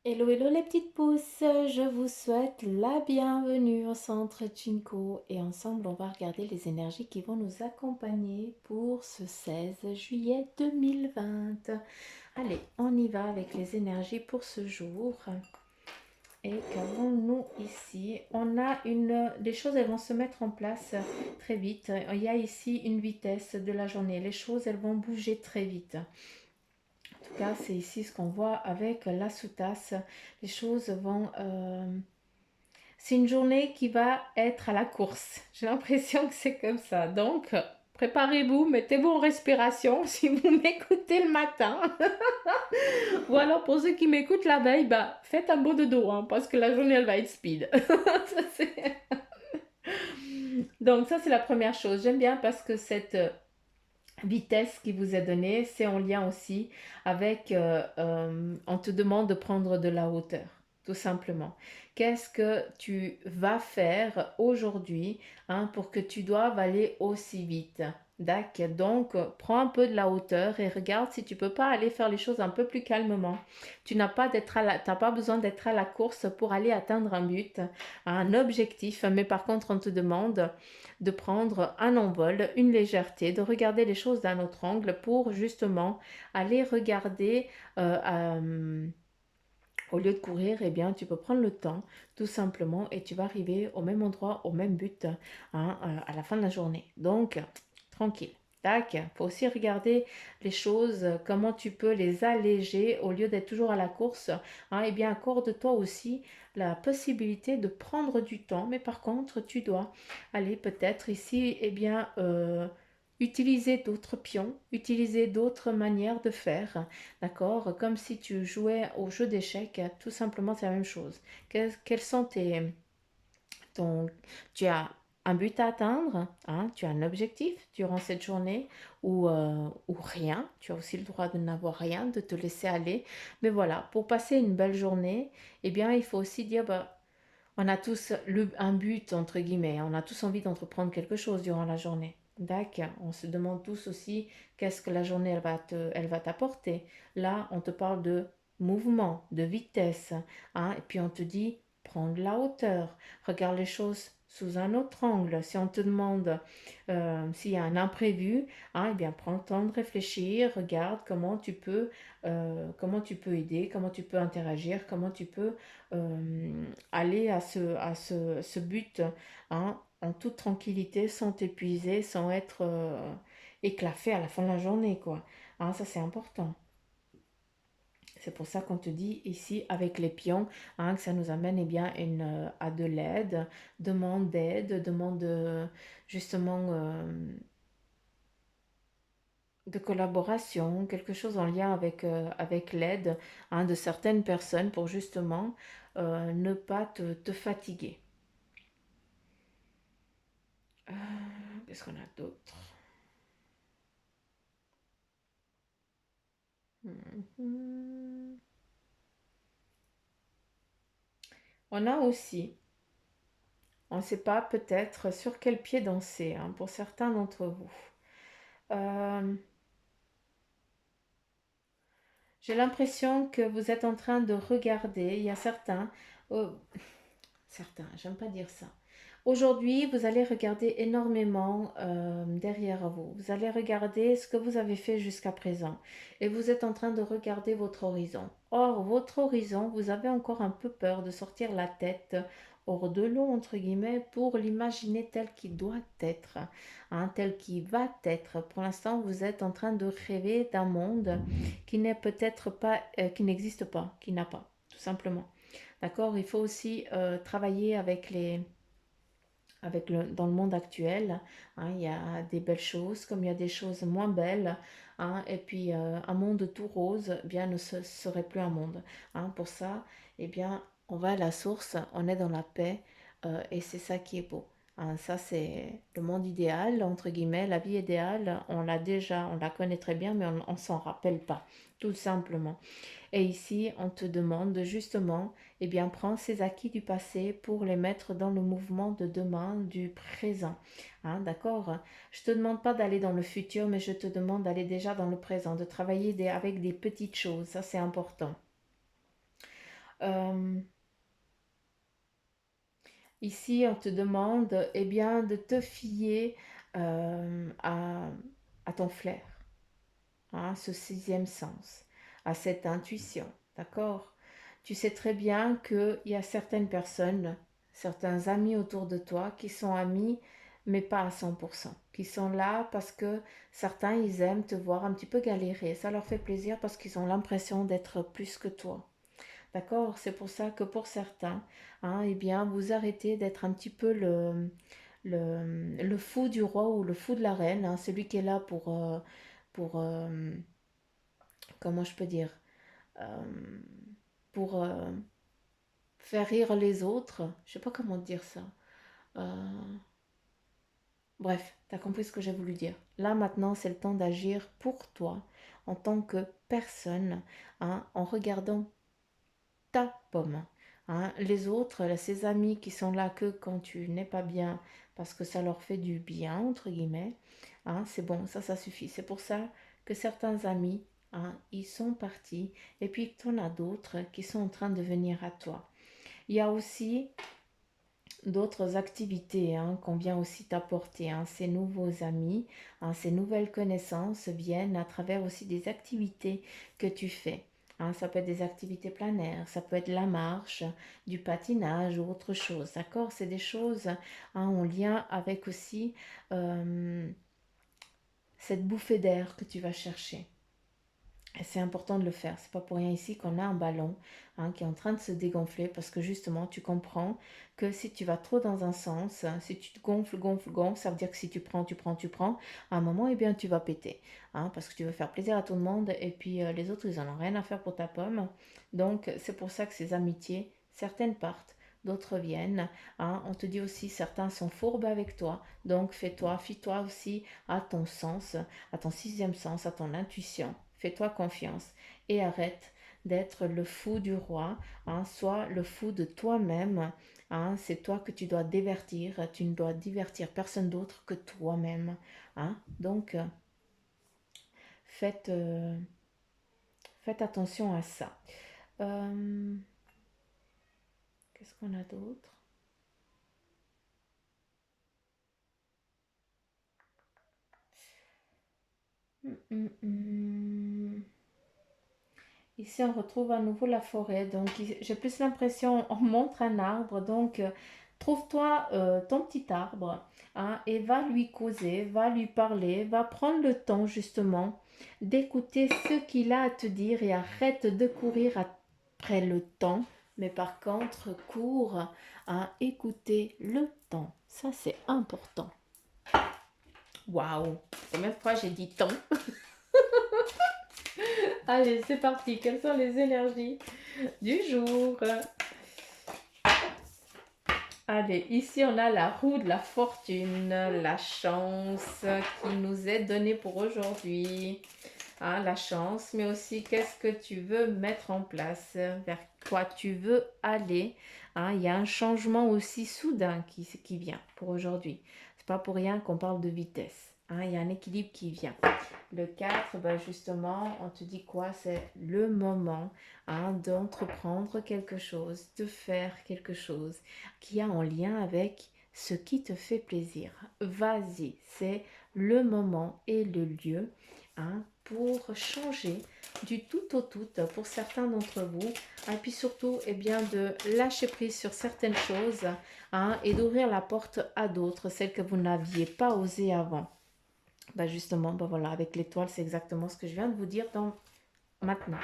Hello, hello les petites pousses, je vous souhaite la bienvenue au centre Chinko et ensemble on va regarder les énergies qui vont nous accompagner pour ce 16 juillet 2020. Allez, on y va avec les énergies pour ce jour. Et qu'avons-nous ici? On a des choses, elles vont se mettre en place très vite. Il y a ici une vitesse de la journée. Les choses, elles vont bouger très vite. En tout cas, c'est ici ce qu'on voit avec la sous-tasse. Les choses vont... c'est une journée qui va être à la course. J'ai l'impression que c'est comme ça. Donc, préparez-vous, mettez-vous en respiration si vous m'écoutez le matin. Ou alors, pour ceux qui m'écoutent la veille, bah, faites un beau dodo, hein, parce que la journée, elle va être speed. Ça, donc, ça, c'est la première chose. J'aime bien parce que cette vitesse qui vous est donnée, c'est en lien aussi avec, on te demande de prendre de la hauteur, tout simplement. Qu'est-ce que tu vas faire aujourd'hui, hein, pour que tu doives aller aussi vite? D'accord. Donc, prends un peu de la hauteur et regarde si tu peux pas aller faire les choses un peu plus calmement. Tu n'as pas t'as pas besoin d'être à la course pour aller atteindre un but, un objectif, mais par contre, on te demande de prendre un envol, une légèreté, de regarder les choses d'un autre angle pour justement aller regarder au lieu de courir, eh bien, tu peux prendre le temps, tout simplement, et tu vas arriver au même endroit, au même but, hein, à la fin de la journée. Donc, tranquille. Tac, faut aussi regarder les choses, comment tu peux les alléger au lieu d'être toujours à la course. Hein, eh bien, accorde-toi aussi la possibilité de prendre du temps, mais par contre, tu dois aller peut-être ici, eh bien, utiliser d'autres pions, utiliser d'autres manières de faire. D'accord? Comme si tu jouais au jeu d'échecs, tout simplement c'est la même chose. Quels sont ton, tu as un but à atteindre, hein, tu as un objectif durant cette journée ou rien. Tu as aussi le droit de n'avoir rien, de te laisser aller. Mais voilà, pour passer une belle journée, eh bien, il faut aussi dire, bah, on a tous un but, entre guillemets. On a tous envie d'entreprendre quelque chose durant la journée. D'accord. On se demande tous aussi qu'est-ce que la journée elle va t'apporter. Là, on te parle de mouvement, de vitesse, hein, et puis on te dit, prends de la hauteur, regarde les choses sous un autre angle. Si on te demande s'il y a un imprévu, hein, eh bien, prends le temps de réfléchir, regarde comment tu peux aider, comment tu peux interagir, comment tu peux aller ce but, hein, en toute tranquillité, sans t'épuiser, sans être éclafé à la fin de la journée, quoi. Hein, ça, c'est important. C'est pour ça qu'on te dit ici, avec les pions, hein, que ça nous amène eh bien, à de l'aide, demande justement de collaboration, quelque chose en lien avec l'aide, hein, de certaines personnes pour justement ne pas te fatiguer. Qu'est-ce qu'on a d'autre? Mhm. On a aussi, on ne sait pas peut-être sur quel pied danser, hein, pour certains d'entre vous. Euh, j'ai l'impression que vous êtes en train de regarder, il y a oh, certains, j'aime pas dire ça. Aujourd'hui, vous allez regarder énormément derrière vous. Vous allez regarder ce que vous avez fait jusqu'à présent. Et vous êtes en train de regarder votre horizon. Or, votre horizon, vous avez encore un peu peur de sortir la tête hors de l'eau, entre guillemets, pour l'imaginer tel qu'il doit être, hein, tel qu'il va être. Pour l'instant, vous êtes en train de rêver d'un monde qui n'est peut-être pas, qui n'existe pas, qui n'a pas, tout simplement. D'accord? Il faut aussi travailler dans le monde actuel. Hein, il y a des belles choses comme il y a des choses moins belles. Hein, et puis un monde tout rose, eh bien, ne serait plus un monde. Hein, pour ça, eh bien, on va à la source, on est dans la paix et c'est ça qui est beau. Hein, ça, c'est le monde idéal, entre guillemets, la vie idéale, on l'a déjà, on la connaît très bien, mais on ne s'en rappelle pas, tout simplement. Et ici, on te demande justement, eh bien, prends ces acquis du passé pour les mettre dans le mouvement de demain, du présent. Hein, d'accord? Je ne te demande pas d'aller dans le futur, mais je te demande d'aller déjà dans le présent, de travailler avec des petites choses. Ça, c'est important. Euh, Ici, on te demande eh bien, de te fier à ton flair, hein, ce sixième sens, à cette intuition, d'accord? Tu sais très bien qu'il y a certaines personnes, certains amis autour de toi qui sont amis, mais pas à 100%, qui sont là parce que certains, ils aiment te voir un petit peu galérer. Ça leur fait plaisir parce qu'ils ont l'impression d'être plus que toi. D'accord? C'est pour ça que pour certains, hein, eh bien, vous arrêtez d'être un petit peu le fou du roi ou le fou de la reine, hein, celui qui est là pour comment je peux dire, euh, pour faire rire les autres. Je sais pas comment dire ça. Euh, Bref, tu as compris ce que j'ai voulu dire. Là maintenant, c'est le temps d'agir pour toi en tant que personne, hein, en regardant ta pomme. Hein. Les autres, ces amis qui sont là que quand tu n'es pas bien, parce que ça leur fait du bien, entre guillemets, hein, c'est bon, ça suffit. C'est pour ça que certains amis, hein, ils sont partis, et puis tu en as d'autres qui sont en train de venir à toi. Il y a aussi d'autres activités, hein, qu'on vient aussi t'apporter. Hein. Ces nouveaux amis, hein, ces nouvelles connaissances viennent à travers aussi des activités que tu fais. Hein. Ça peut être des activités plein air, ça peut être la marche, du patinage ou autre chose. D'accord? C'est des choses, hein, en lien avec aussi cette bouffée d'air que tu vas chercher. C'est important de le faire. C'est pas pour rien ici qu'on a un ballon, hein, qui est en train de se dégonfler parce que justement tu comprends que si tu vas trop dans un sens, hein, si tu te gonfles, gonfles, gonfles, ça veut dire que si tu prends, tu prends, tu prends, à un moment, eh bien tu vas péter, hein, parce que tu veux faire plaisir à tout le monde et puis les autres, ils en ont rien à faire pour ta pomme. Donc c'est pour ça que ces amitiés, certaines partent, d'autres viennent. Hein. On te dit aussi, certains sont fourbes avec toi, donc fais-toi, fie-toi aussi à ton sens, à ton sixième sens, à ton intuition. Fais-toi confiance et arrête d'être le fou du roi, hein, sois le fou de toi-même. Hein, c'est toi que tu dois divertir, tu ne dois divertir personne d'autre que toi-même. Hein. Donc, faites, faites attention à ça. Euh, Qu'est-ce qu'on a d'autre? Hum. Ici, on retrouve à nouveau la forêt. Donc, j'ai plus l'impression, on montre un arbre. Donc, trouve-toi ton petit arbre, hein, et va lui causer, va lui parler, va prendre le temps justement d'écouter ce qu'il a à te dire et arrête de courir après le temps. Mais par contre, cours à écouter le temps. Ça, c'est important. Waouh! Combien de fois j'ai dit temps? Allez, c'est parti. Quelles sont les énergies du jour? Allez, ici on a la roue de la fortune, la chance qui nous est donnée pour aujourd'hui. Hein, la chance, mais aussi qu'est-ce que tu veux mettre en place, vers quoi tu veux aller. Hein, il y a un changement aussi soudain qui vient pour aujourd'hui. C'est pas pour rien qu'on parle de vitesse. Hein, il y a un équilibre qui vient. Le 4, ben justement, on te dit quoi? C'est le moment, hein, d'entreprendre quelque chose, de faire quelque chose qui a en lien avec ce qui te fait plaisir. Vas-y, c'est le moment et le lieu, hein, pour changer du tout au tout pour certains d'entre vous. Et puis surtout, eh bien, de lâcher prise sur certaines choses, hein, et d'ouvrir la porte à d'autres, celles que vous n'aviez pas osé avant. Bah justement, bah voilà, avec l'étoile, c'est exactement ce que je viens de vous dire dans maintenant.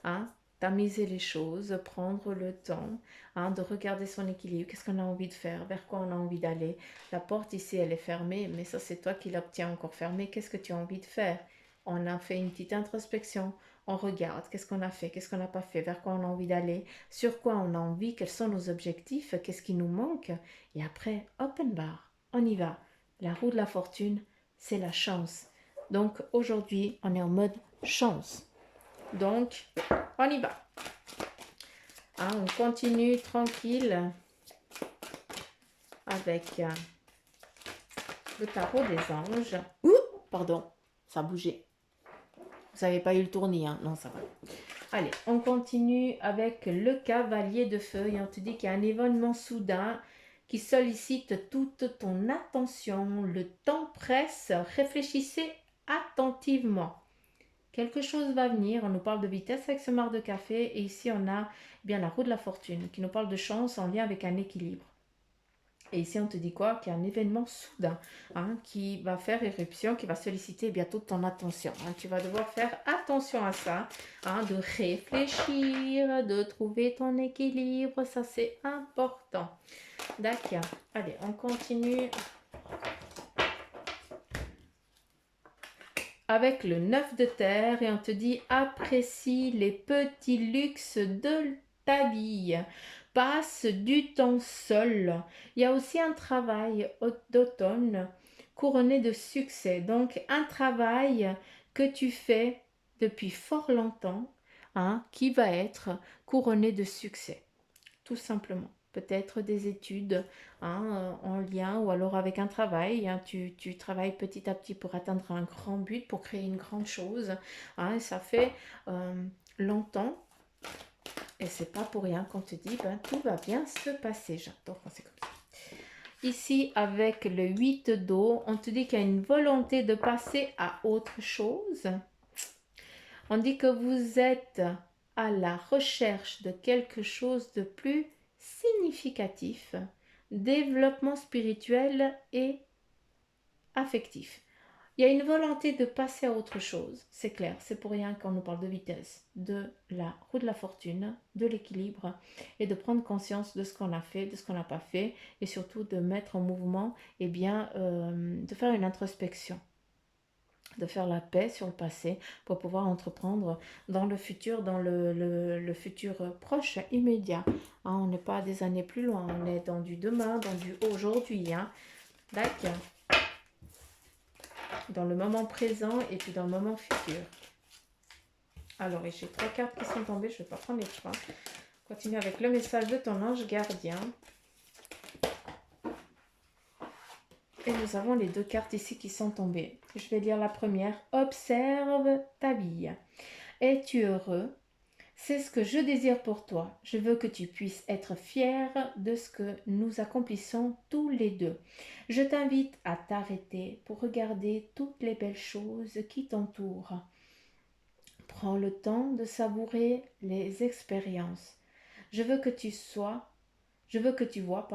Hein, tamiser les choses, prendre le temps, hein, de regarder son équilibre, qu'est-ce qu'on a envie de faire, vers quoi on a envie d'aller. La porte ici, elle est fermée, mais ça, c'est toi qui l'obtiens encore fermée. Qu'est-ce que tu as envie de faire? On a fait une petite introspection, on regarde, qu'est-ce qu'on a fait, qu'est-ce qu'on n'a pas fait, vers quoi on a envie d'aller, sur quoi on a envie, quels sont nos objectifs, qu'est-ce qui nous manque. Et après, open bar, on y va. La roue de la fortune, c'est la chance. Donc aujourd'hui, on est en mode chance. Donc, on y va. Hein, on continue tranquille avec le tarot des anges. Ouh, pardon, ça a bougé. Vous n'avez pas eu le tournis, hein? Non, ça va. Allez, on continue avec le cavalier de feu et on te dit qu'il y a un événement soudain qui sollicite toute ton attention. Le temps presse, réfléchissez attentivement. Quelque chose va venir, on nous parle de vitesse avec ce marc de café et ici on a bien la roue de la fortune qui nous parle de chance en lien avec un équilibre. Et ici, on te dit quoi? Qu'il y a un événement soudain qui va faire éruption, qui va solliciter bientôt ton attention. Tu vas devoir faire attention à ça, de réfléchir, de trouver ton équilibre. Ça, c'est important. D'accord. Allez, on continue avec le 9 de terre et on te dit apprécie les petits luxes de ta vie. Passe du temps seul. Il y a aussi un travail d'automne couronné de succès. Donc un travail que tu fais depuis fort longtemps, qui va être couronné de succès, tout simplement. Peut-être des études en lien ou alors avec un travail. Tu travailles petit à petit pour atteindre un grand but, pour créer une grande chose. Et ça fait longtemps. Et c'est pas pour rien qu'on te dit, tout va bien se passer. J'adore quand c'est comme ça. Ici, avec le 8 d'eau, on te dit qu'il y a une volonté de passer à autre chose. On dit que vous êtes à la recherche de quelque chose de plus significatif, développement spirituel et affectif. Il y a une volonté de passer à autre chose, c'est clair, c'est pour rien qu'on nous parle de vitesse, de la roue de la fortune, de l'équilibre et de prendre conscience de ce qu'on a fait, de ce qu'on n'a pas fait et surtout de mettre en mouvement, de faire une introspection, de faire la paix sur le passé pour pouvoir entreprendre dans le futur, dans le futur proche, immédiat. On n'est pas des années plus loin, on est dans du demain, dans du aujourd'hui. D'accord. Dans le moment présent et puis dans le moment futur. Alors, j'ai 3 cartes qui sont tombées, je ne vais pas prendre les 3. Continue avec le message de ton ange gardien. Et nous avons les 2 cartes ici qui sont tombées. Je vais lire la première. Observe ta vie. Es-tu heureux? C'est ce que je désire pour toi. Je veux que tu puisses être fier de ce que nous accomplissons tous les deux. Je t'invite à t'arrêter pour regarder toutes les belles choses qui t'entourent. Prends le temps de savourer les expériences. Je veux que tu vois,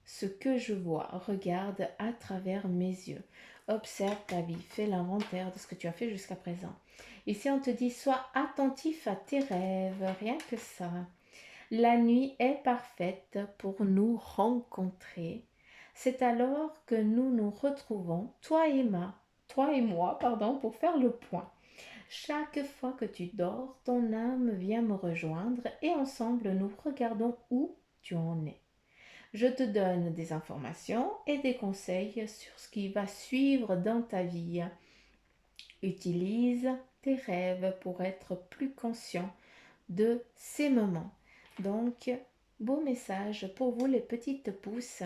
ce que je vois. Regarde à travers mes yeux. Observe ta vie. Fais l'inventaire de ce que tu as fait jusqu'à présent. Ici, on te dit, sois attentif à tes rêves, rien que ça. La nuit est parfaite pour nous rencontrer. C'est alors que nous nous retrouvons, toi et moi, pour faire le point. Chaque fois que tu dors, ton âme vient me rejoindre et ensemble nous regardons où tu en es. Je te donne des informations et des conseils sur ce qui va suivre dans ta vie. Utilise tes rêves pour être plus conscient de ces moments. Donc, beau message pour vous les petites pousses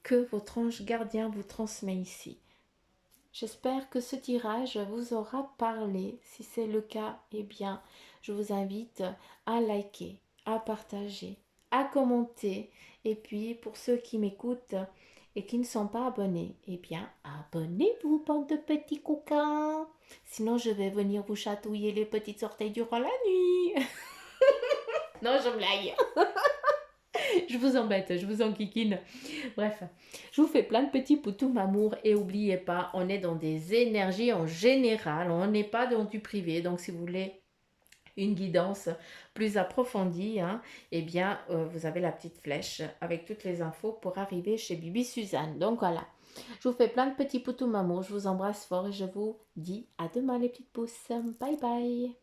que votre ange gardien vous transmet ici. J'espère que ce tirage vous aura parlé. Si c'est le cas, eh bien, je vous invite à liker, à partager, à commenter. Et puis, pour ceux qui m'écoutent et qui ne sont pas abonnés, eh bien, abonnez-vous, bande de petits coquins. Sinon, je vais venir vous chatouiller les petites orteils durant la nuit. Non, je blague. Je vous embête, je vous enquiquine. Bref, je vous fais plein de petits poutous m'amour et n'oubliez pas, on est dans des énergies en général, on n'est pas dans du privé. Donc, si vous voulez une guidance plus approfondie, eh bien, vous avez la petite flèche avec toutes les infos pour arriver chez Bibi Suzanne. Donc, voilà. Je vous fais plein de petits poutous m'amour, je vous embrasse fort et je vous dis à demain les petites pousses. Bye bye.